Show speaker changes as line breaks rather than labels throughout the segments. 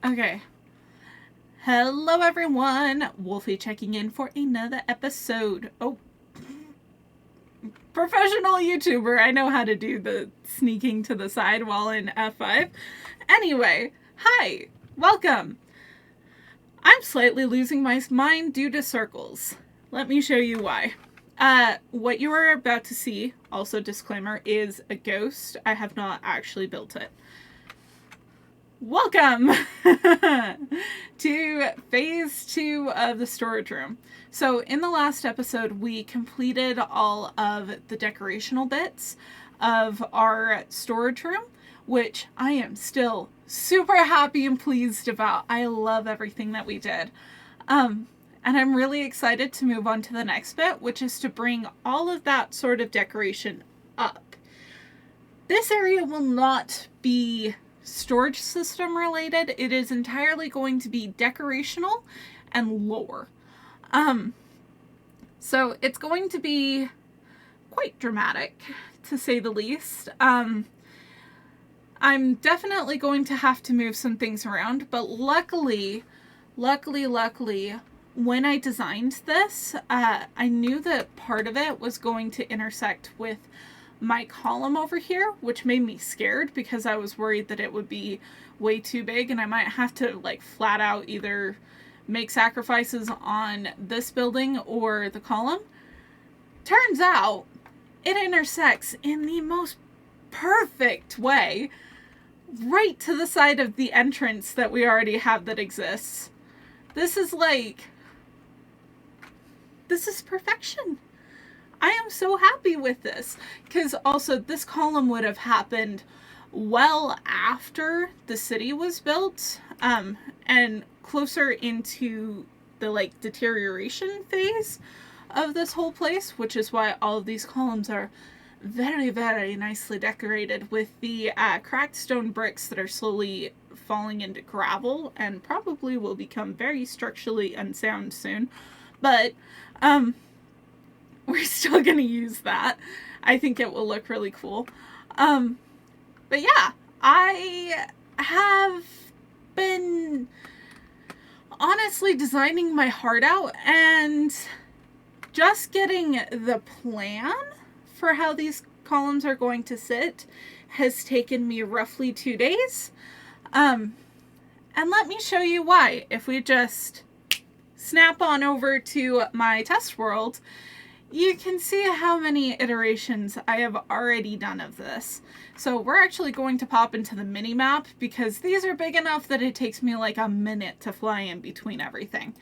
Okay. Hello everyone! Wolfie checking in for another episode. Oh, professional YouTuber. I know how to do the sneaking to the side while in F5. Anyway, hi! Welcome! I'm slightly losing my mind due to circles. Let me show you why. What you are about to see, also disclaimer, is a ghost. I have not actually built it. Welcome to phase 2 of the storage room. So in the last episode, we completed all of the decorational bits of our storage room, which I am still super happy and pleased about. I love everything that we did. And I'm really excited to move on to the next bit, which is to bring all of that sort of decoration up. This area will not be storage system related. It is entirely going to be decorational and lore. So it's going to be quite dramatic, to say the least. I'm definitely going to have to move some things around, but luckily, when I designed this, I knew that part of it was going to intersect with my column over here, which made me scared because I was worried that it would be way too big and I might have to like flat out either make sacrifices on this building or the column. Turns out it intersects in the most perfect way right to the side of the entrance that we already have that exists. This is perfection. I am so happy with this, because also this column would have happened well after the city was built, and closer into the deterioration phase of this whole place, which is why all of these columns are very, very nicely decorated with the cracked stone bricks that are slowly falling into gravel and probably will become very structurally unsound soon. But we're still going to use that. I think it will look really cool. But yeah, I have been honestly designing my heart out, and just getting the plan for how these columns are going to sit has taken me roughly 2 days. And let me show you why. If we just snap on over to my test world, you can see how many iterations I have already done of this. So we're actually going to pop into the mini map because these are big enough that it takes me like a minute to fly in between everything.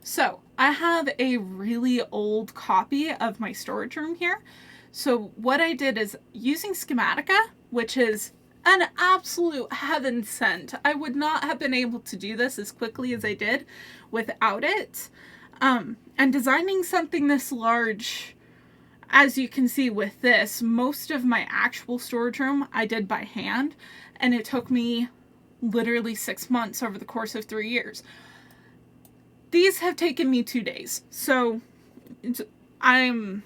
So I have a really old copy of my storage room here. So what I did is using Schematica, which is an absolute heaven sent. I would not have been able to do this as quickly as I did without it. And designing something this large, as you can see with this, most of my actual storage room I did by hand, and it took me literally 6 months over the course of 3 years. These have taken me 2 days, so I'm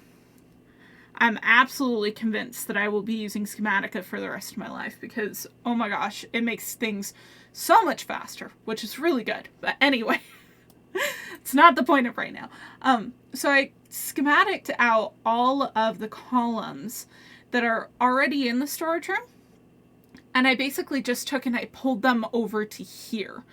absolutely convinced that I will be using Schematica for the rest of my life because, oh my gosh, it makes things so much faster, which is really good. But anyway, it's not the point of right now. So I schematiced out all of the columns that are already in the storage room, and I basically just took and I pulled them over to here.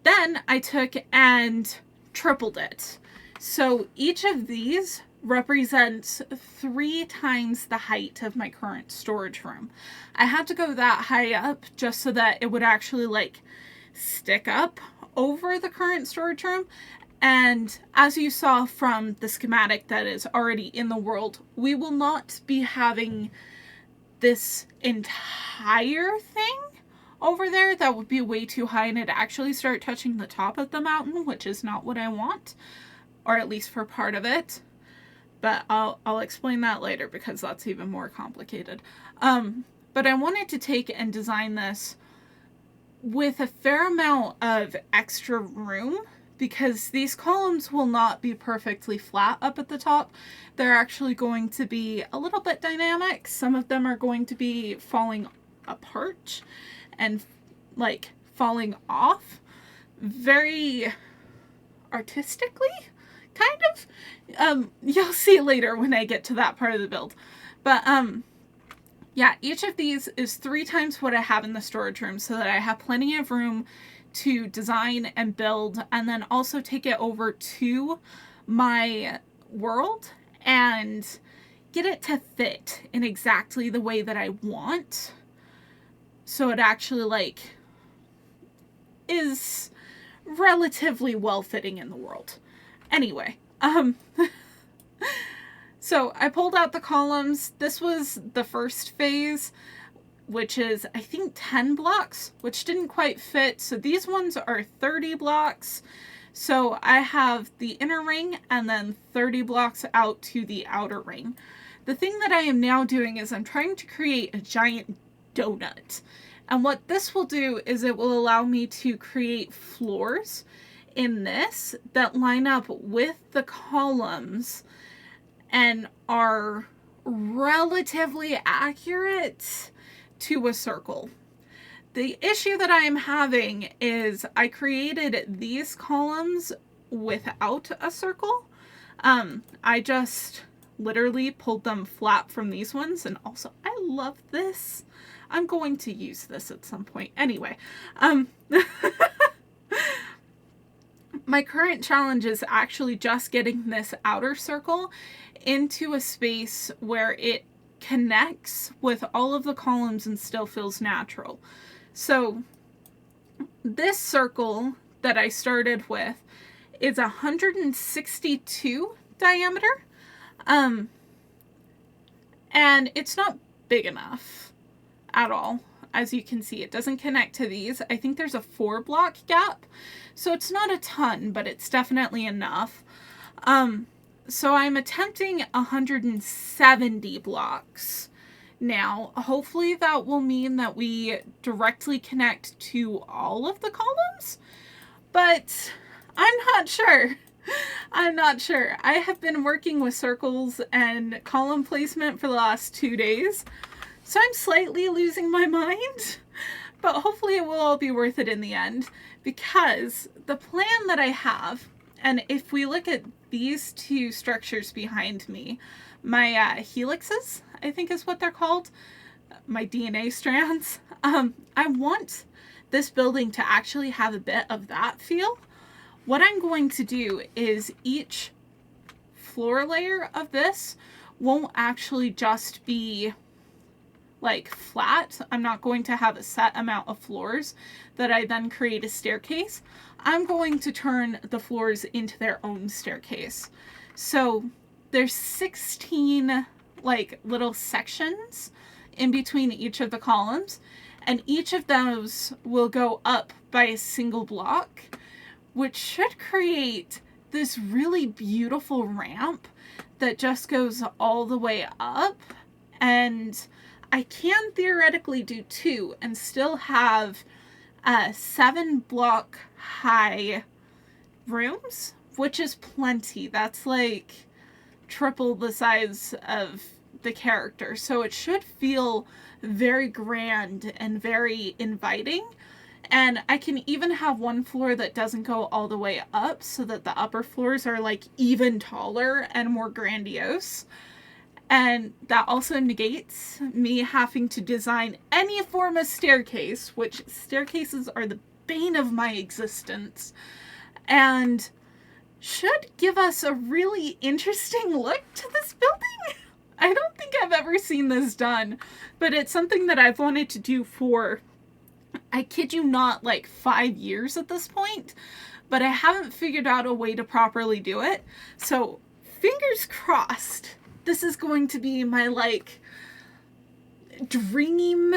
Then I took and tripled it. So each of these represents 3 times the height of my current storage room. I had to go that high up just so that it would actually like stick up over the current storage room. And as you saw from the schematic that is already in the world, we will not be having this entire thing over there. That would be way too high and it'd actually start touching the top of the mountain, which is not what I want, or at least for part of it. But I'll explain that later because that's even more complicated. But I wanted to take and design this with a fair amount of extra room because these columns will not be perfectly flat up at the top. They're actually going to be a little bit dynamic. Some of them are going to be falling apart and like falling off very artistically, kind of. You'll see later when I get to that part of the build. But yeah, each of these is 3 times what I have in the storage room, so that I have plenty of room to design and build, and then also take it over to my world and get it to fit in exactly the way that I want, so it actually like is relatively well fitting in the world. Anyway, so I pulled out the columns. This was the first phase, which is, I think, 10 blocks, which didn't quite fit. So these ones are 30 blocks. So I have the inner ring and then 30 blocks out to the outer ring. The thing that I am now doing is I'm trying to create a giant donut. And what this will do is it will allow me to create floors in this that line up with the columns and are relatively accurate to a circle. The issue that I am having is I created these columns without a circle. I just literally pulled them flat from these ones, and also I love this. I'm going to use this at some point. Anyway, my current challenge is actually just getting this outer circle into a space where it connects with all of the columns and still feels natural. So this circle that I started with is 162 diameter, and it's not big enough at all. As you can see, it doesn't connect to these. I think there's a 4 block gap, so it's not a ton, but it's definitely enough. So I'm attempting 170 blocks. Now, hopefully that will mean that we directly connect to all of the columns, but I'm not sure. I'm not sure. I have been working with circles and column placement for the last 2 days, so I'm slightly losing my mind, but hopefully it will all be worth it in the end, because the plan that I have, and if we look at these 2 structures behind me, my helixes, I think is what they're called, my DNA strands, I want this building to actually have a bit of that feel. What I'm going to do is each floor layer of this won't actually just be like flat. I'm not going to have a set amount of floors that I then create a staircase. I'm going to turn the floors into their own staircase. So there's 16 like little sections in between each of the columns, and each of those will go up by a single block, which should create this really beautiful ramp that just goes all the way up. And I can theoretically do 2 and still have 7 block high rooms, which is plenty. That's like triple the size of the character, so it should feel very grand and very inviting. And I can even have one floor that doesn't go all the way up, so that the upper floors are like even taller and more grandiose. And that also negates me having to design any form of staircase, which staircases are the bane of my existence, and should give us a really interesting look to this building. I don't think I've ever seen this done, but it's something that I've wanted to do for, I kid you not, like 5 years at this point, but I haven't figured out a way to properly do it. So fingers crossed, this is going to be my like dream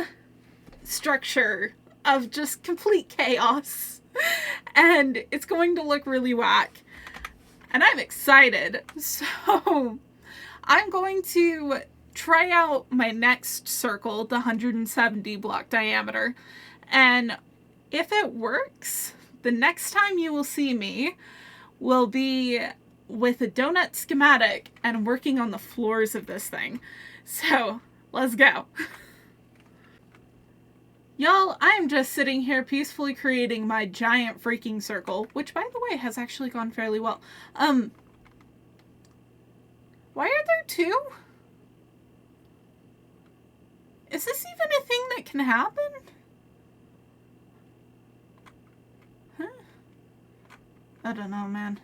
structure of just complete chaos, and it's going to look really whack, and I'm excited. So I'm going to try out my next circle, the 170 block diameter, and if it works, the next time you will see me will be with a donut schematic and working on the floors of this thing. So let's go. Y'all, I'm just sitting here peacefully creating my giant freaking circle, which by the way has actually gone fairly well. Why are there two? Is this even a thing that can happen? Huh? I don't know, man.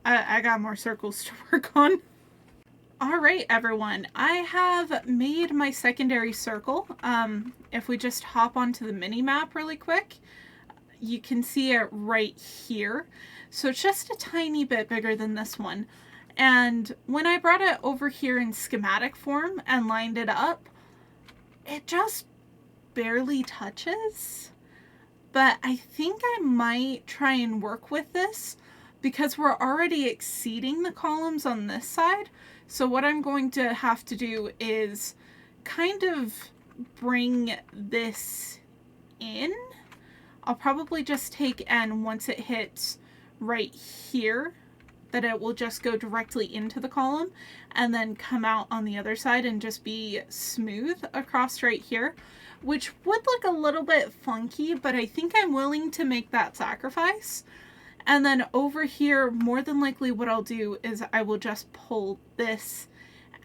I got more circles to work on. Alright everyone, I have made my secondary circle. If we just hop onto the mini map really quick, you can see it right here. So it's just a tiny bit bigger than this one. And when I brought it over here in schematic form and lined it up, it just barely touches. But I think I might try and work with this because we're already exceeding the columns on this side. So what I'm going to have to do is kind of bring this in. I'll probably just take, and once it hits right here, that it will just go directly into the column and then come out on the other side and just be smooth across right here, which would look a little bit funky, but I think I'm willing to make that sacrifice. And then over here, more than likely what I'll do is I will just pull this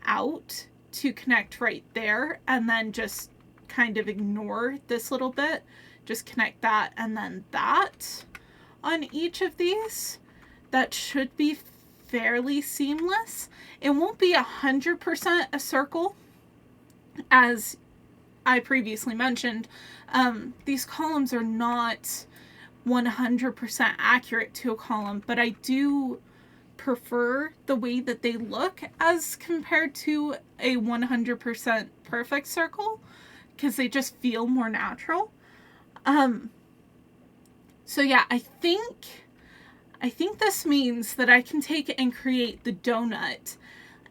out to connect right there and then just kind of ignore this little bit. Just connect that and then that on each of these. That should be fairly seamless. It won't be 100% a circle, as I previously mentioned. These columns are not 100% accurate to a column, but I do prefer the way that they look as compared to a 100% perfect circle, because they just feel more natural. So yeah, I think this means that I can take and create the donut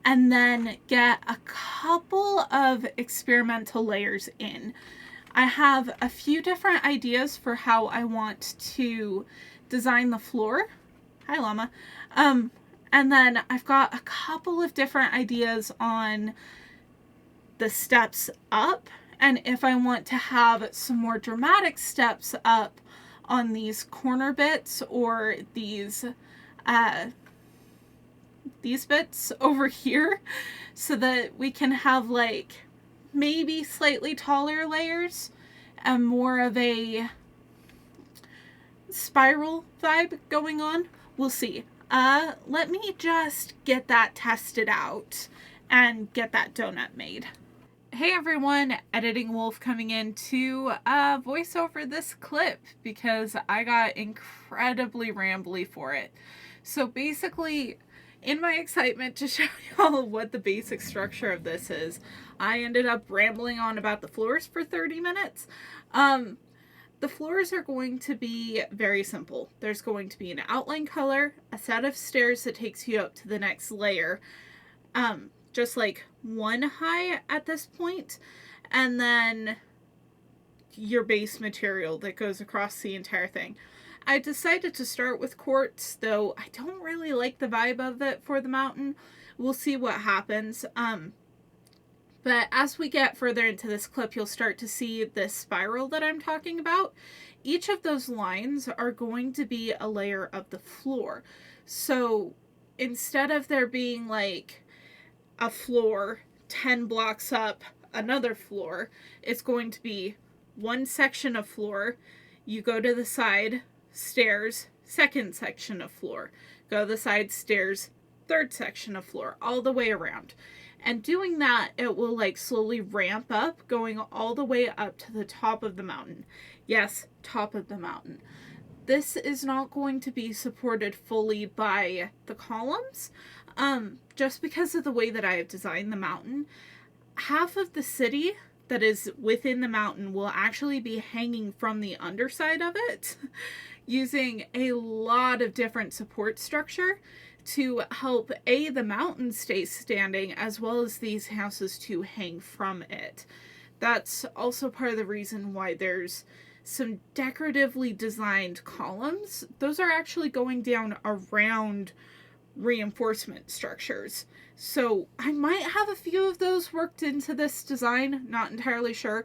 and then get a couple of experimental layers in. I have a few different ideas for how I want to design the floor. Hi, llama. And then I've got a couple of different ideas on the steps up, and if I want to have some more dramatic steps up on these corner bits or these bits over here, so that we can have like maybe slightly taller layers and more of a spiral vibe going on. We'll see. Let me just get that tested out and get that donut made. Hey everyone, Editing Wolf coming in to voice over this clip because I got incredibly rambly for it. So basically, in my excitement to show y'all what the basic structure of this is, I ended up rambling on about the floors for 30 minutes. The floors are going to be very simple. There's going to be an outline color, a set of stairs that takes you up to the next layer, just like one high at this point, and then your base material that goes across the entire thing. I decided to start with quartz, though I don't really like the vibe of it for the mountain. We'll see what happens. But as we get further into this clip, you'll start to see this spiral that I'm talking about. Each of those lines are going to be a layer of the floor. So instead of there being like a floor 10 blocks up, another floor, it's going to be one section of floor. You go to the side, stairs, second section of floor. Go to the side, stairs, third section of floor, all the way around. And doing that, it will like slowly ramp up, going all the way up to the top of the mountain. Yes, top of the mountain. This is not going to be supported fully by the columns, just because of the way that I have designed the mountain. Half of the city that is within the mountain will actually be hanging from the underside of it, using a lot of different support structure to help the mountain stay standing, as well as these houses to hang from it. That's also part of the reason why there's some decoratively designed columns. Those are actually going down around reinforcement structures. So I might have a few of those worked into this design, not entirely sure,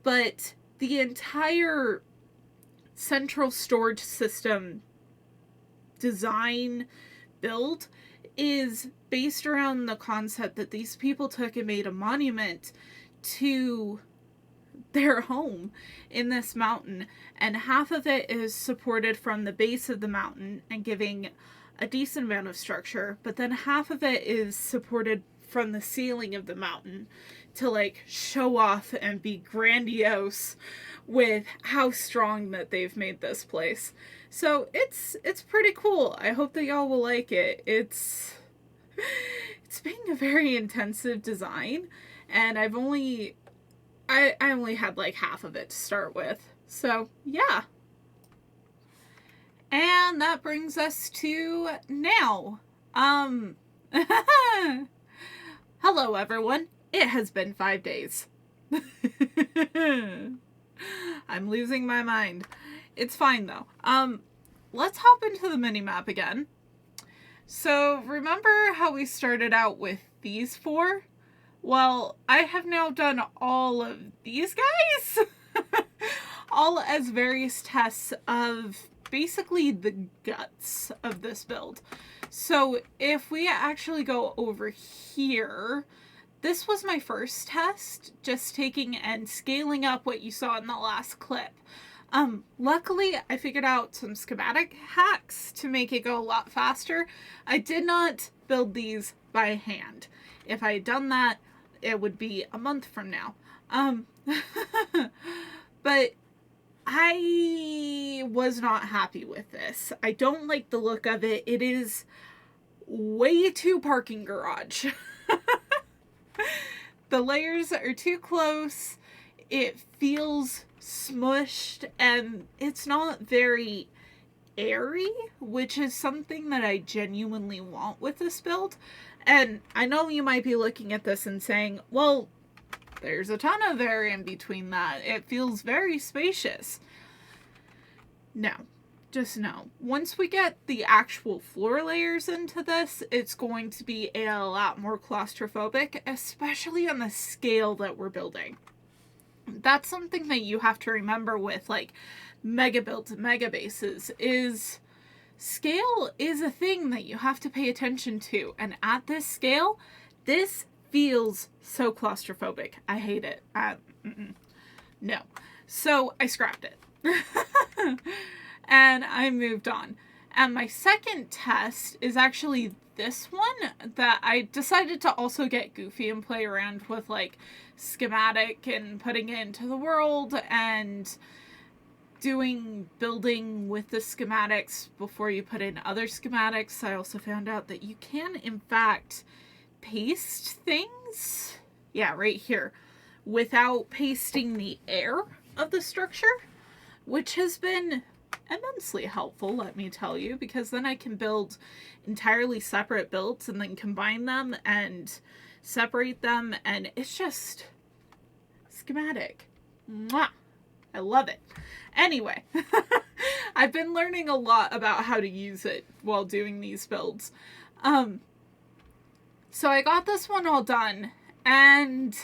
but the entire central storage system design build is based around the concept that these people took and made a monument to their home in this mountain, and half of it is supported from the base of the mountain and giving a decent amount of structure, but then half of it is supported from the ceiling of the mountain to like show off and be grandiose with how strong that they've made this place. So it's pretty cool. I hope that y'all will like it. It's being a very intensive design, and I only had like half of it to start with. So yeah. And that brings us to now. Hello everyone. It has been 5 days. I'm losing my mind. It's fine though. Let's hop into the mini-map again. So remember how we started out with these 4? Well, I have now done all of these guys. All as various tests of basically the guts of this build. So if we actually go over here, this was my first test, just taking and scaling up what you saw in the last clip. Luckily, I figured out some schematic hacks to make it go a lot faster. I did not build these by hand. If I had done that, it would be a month from now. But I was not happy with this. I don't like the look of it. It is way too parking garage. The layers are too close. It feels smushed and it's not very airy, which is something that I genuinely want with this build. And I know you might be looking at this and saying, well, there's a ton of air in between that. It feels very spacious. No, just no. Once we get the actual floor layers into this, it's going to be a lot more claustrophobic, especially on the scale that we're building. That's something that you have to remember with like mega builds and mega bases is scale is a thing that you have to pay attention to. And at this scale, this feels so claustrophobic. I hate it. No. So I scrapped it. And I moved on. And my second test is actually this one that I decided to also get goofy and play around with like schematic and putting it into the world and building with the schematics before you put in other schematics. I also found out that you can in fact paste things, yeah, right here, without pasting the air of the structure, which has been immensely helpful, let me tell you, because then I can build entirely separate builds and then combine them and separate them, and it's just schematic. Mwah! I love it. Anyway, I've been learning a lot about how to use it while doing these builds. So I got this one all done, and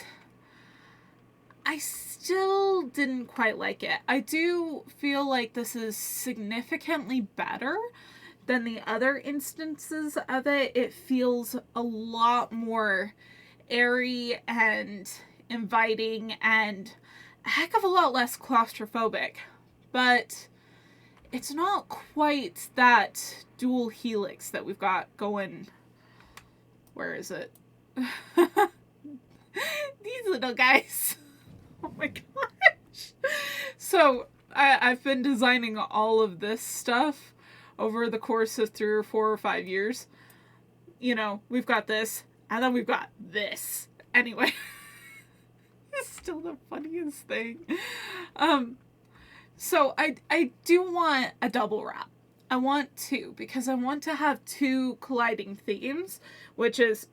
I still didn't quite like it. I do feel like this is significantly better than the other instances of it. It feels a lot more airy and inviting and a heck of a lot less claustrophobic. But it's not quite that dual helix that we've got going. Where is it? These little guys. Oh my gosh. So I've been designing all of this stuff over the course of 3 or 4 or 5 years. You know, we've got this, and then we've got this. Anyway. It's still the funniest thing. So I do want a double wrap. I want 2, because I want to have 2 colliding themes, which is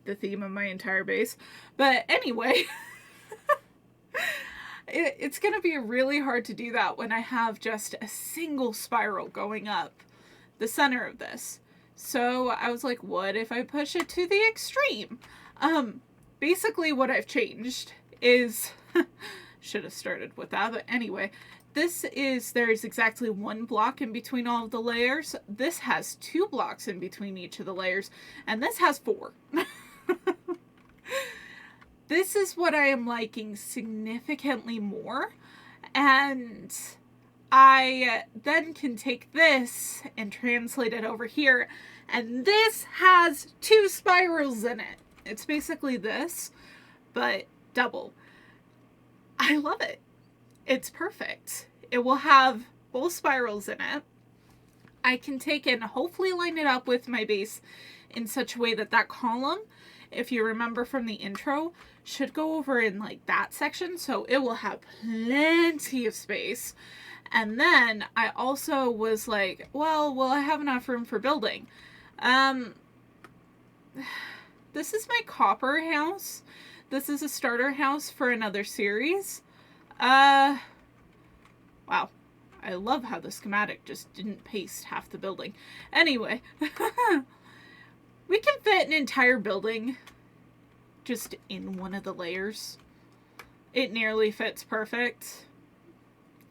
the theme of my entire base. But anyway, it's going to be really hard to do that when I have just a single spiral going up the center of this. So I was like, what if I push it to the extreme? Basically what I've changed is, should have started with that, but anyway, there's exactly one block in between all of the layers. This has 2 blocks in between each of the layers, and this has 4. This is what I am liking significantly more, and I then can take this and translate it over here, and this has 2 spirals in it. It's basically this, but double. I love it. It's perfect. It will have both spirals in it. I can take and hopefully line it up with my base in such a way that that column, if you remember from the intro, should go over in like that section, so it will have plenty of space. And then I also was like, well, will I have enough room for building? This is my copper house. This is a starter house for another series. Wow. I love how the schematic just didn't paste half the building. Anyway, we can fit an entire building just in one of the layers. It nearly fits perfect,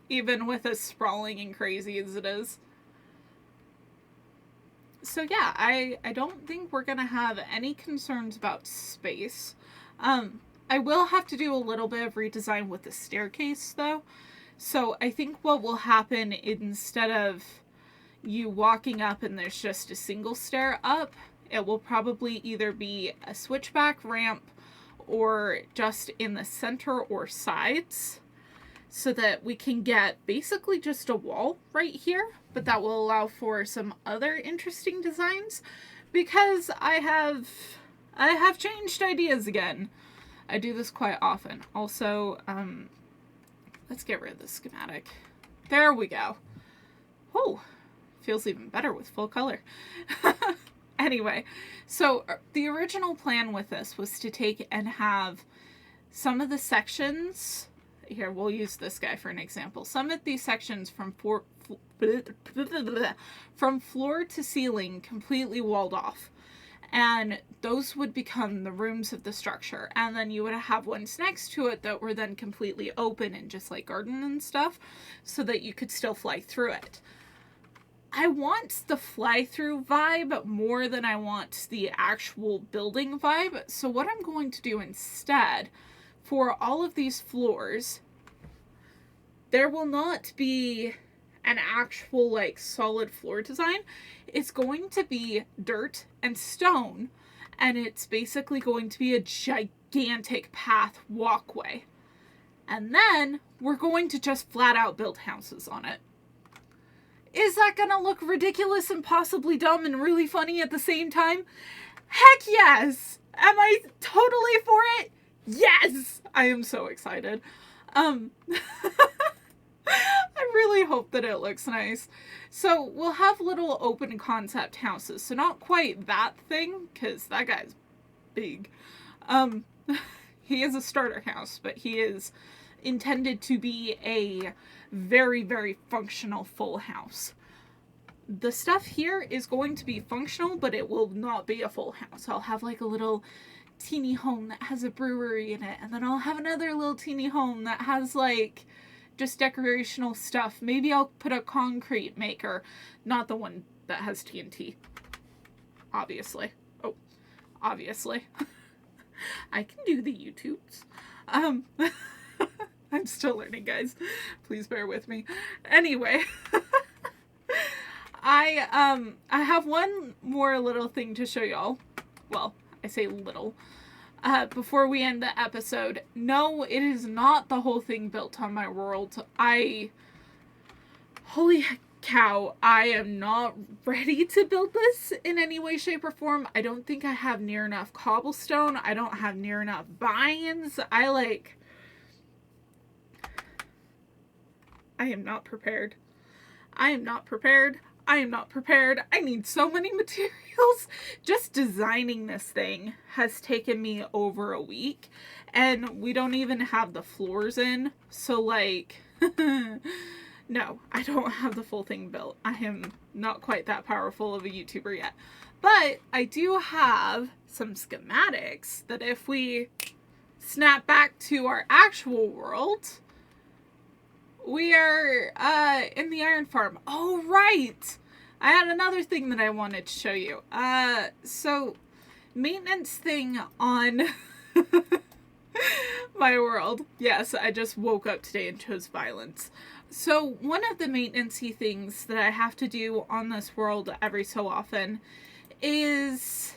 even with as sprawling and crazy as it is. So yeah, I don't think we're gonna have any concerns about space. I will have to do a little bit of redesign with the staircase though. So I think what will happen, instead of you walking up and there's just a single stair up, it will probably either be a switchback ramp or just in the center or sides, so that we can get basically just a wall right here, but that will allow for some other interesting designs, because I have changed ideas again. I do this quite often. Also, let's get rid of the schematic. There we go. Oh, feels even better with full color. Anyway, so the original plan with this was to take and have some of the sections, here, we'll use this guy for an example. Some of these sections from floor to ceiling completely walled off. And those would become the rooms of the structure. And then you would have ones next to it that were then completely open and just like garden and stuff, so that you could still fly through it. I want the fly-through vibe more than I want the actual building vibe. So what I'm going to do instead, for all of these floors, there will not be an actual like solid floor design. It's going to be dirt and stone, and it's basically going to be a gigantic path walkway. And then we're going to just flat out build houses on it. Is that gonna look ridiculous and possibly dumb and really funny at the same time? Heck yes! Am I totally for it? Yes! I am so excited. I really hope that it looks nice. So we'll have little open concept houses. So not quite that thing, because that guy's big. He is a starter house, but he is intended to be a very, very functional full house. The stuff here is going to be functional, but it will not be a full house. I'll have like a little teeny home that has a brewery in it, and then I'll have another little teeny home that has like just decorational stuff. Maybe I'll put a concrete maker, not the one that has TNT. Obviously. Oh, obviously. I can do the YouTubes. I'm still learning, guys. Please bear with me. Anyway, I have one more little thing to show y'all. Well, I say little. Before we end the episode. No, it is not the whole thing built on my world. Holy cow, I am not ready to build this in any way, shape, or form. I don't think I have near enough cobblestone. I don't have near enough vines. I am not prepared. I am not prepared. I am not prepared. I need so many materials. Just designing this thing has taken me over a week, and we don't even have the floors in. So like, No, I don't have the full thing built. I am not quite that powerful of a YouTuber yet. But I do have some schematics that if we snap back to our actual world, we are in the iron farm. Oh, right! I had another thing that I wanted to show you. So maintenance thing on my world. Yes, I just woke up today and chose violence. So one of the maintenance-y things that I have to do on this world every so often is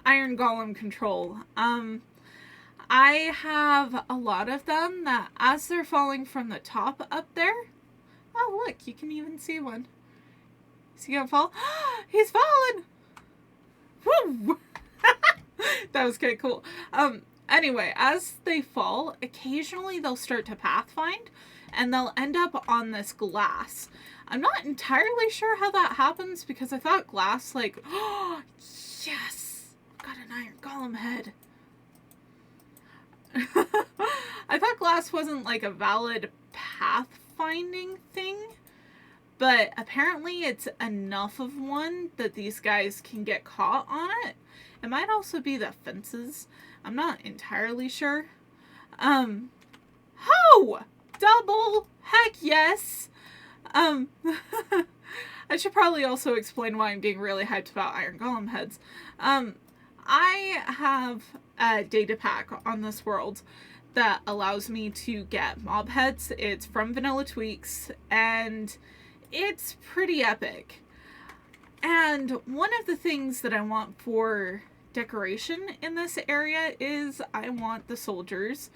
iron golem control. I have a lot of them that as they're falling from the top up there, oh look, you can even see one. Is he gonna fall? He's fallen! Woo! That was kind of cool. Anyway, as they fall, occasionally they'll start to pathfind and they'll end up on this glass. I'm not entirely sure how that happens because I thought glass, like, oh, yes! Got an iron golem head. I thought glass wasn't like a valid pathfinding thing, but apparently it's enough of one that these guys can get caught on it. It might also be the fences. I'm not entirely sure. Ho! Double! Heck yes! I should probably also explain why I'm getting really hyped about iron golem heads. I have a data pack on this world that allows me to get mob heads. It's from Vanilla Tweaks, and it's pretty epic. And one of the things that I want for decoration in this area is I want the soldiers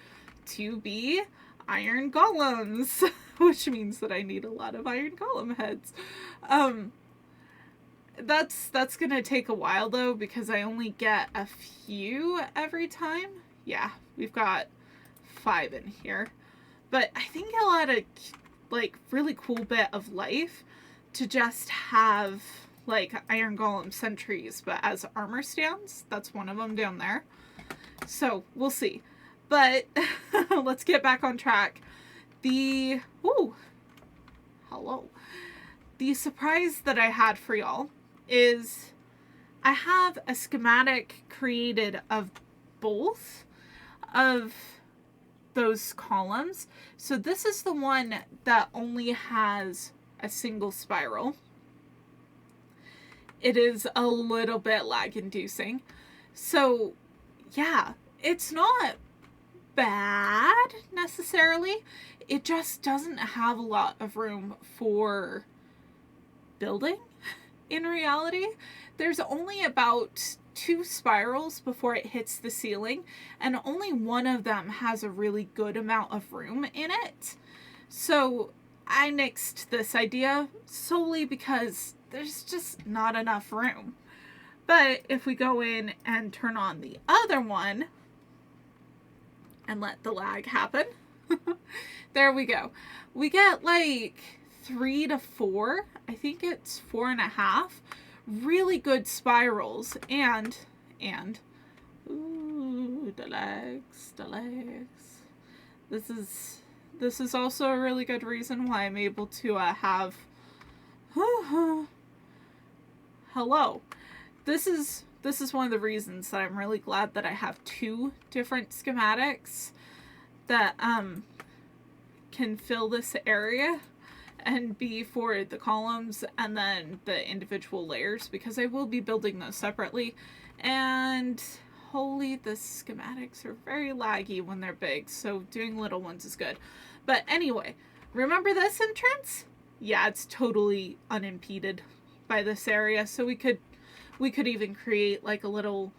to be iron golems, which means that I need a lot of iron golem heads. That's gonna take a while though, because I only get a few every time. Yeah, we've got 5 in here. But I think I'll add a like really cool bit of life to just have like iron golem sentries, but as armor stands. That's one of them down there. So we'll see. But let's get back on track. Hello. The surprise that I had for y'all is I have a schematic created of both of those columns. So this is the one that only has a single spiral. It is a little bit lag inducing. So yeah, it's not bad necessarily. It just doesn't have a lot of room for building in reality. There's only about 2 spirals before it hits the ceiling, and only one of them has a really good amount of room in it. So I nixed this idea solely because there's just not enough room. But if we go in and turn on the other one and let the lag happen, there we go. We get like 3 to 4, I think it's 4.5 really good spirals, and ooh, the legs. This is also a really good reason why I'm able to have hello. This is one of the reasons that I'm really glad that I have 2 different schematics that can fill this area and be for the columns and then the individual layers, because I will be building those separately. And holy, the schematics are very laggy when they're big, so doing little ones is good. But anyway, remember this entrance? Yeah, it's totally unimpeded by this area, so we could even create like a little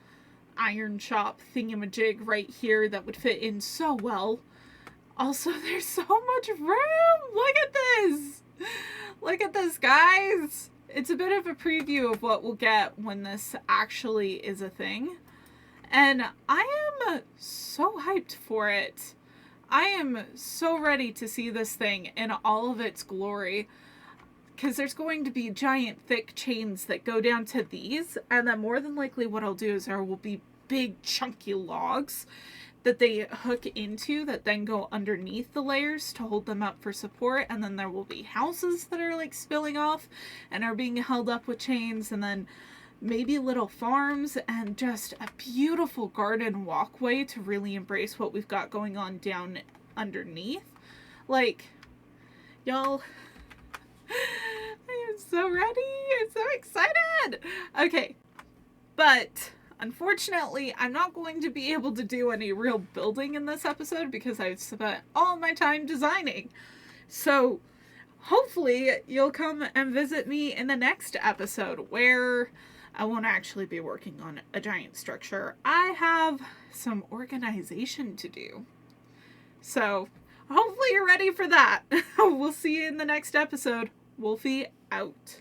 iron shop thingamajig right here that would fit in so well. Also, there's so much room! Look at this! Look at this, guys! It's a bit of a preview of what we'll get when this actually is a thing. And I am so hyped for it. I am so ready to see this thing in all of its glory. Because there's going to be giant thick chains that go down to these. And then more than likely what I'll do is there will be big chunky logs that they hook into that then go underneath the layers to hold them up for support. And then there will be houses that are like spilling off and are being held up with chains, and then maybe little farms, and just a beautiful garden walkway to really embrace what we've got going on down underneath. Like, y'all, I am so ready. I'm so excited. Okay, but unfortunately, I'm not going to be able to do any real building in this episode because I've spent all my time designing. So hopefully you'll come and visit me in the next episode where I won't actually be working on a giant structure. I have some organization to do. So hopefully you're ready for that. We'll see you in the next episode. Wolfie out.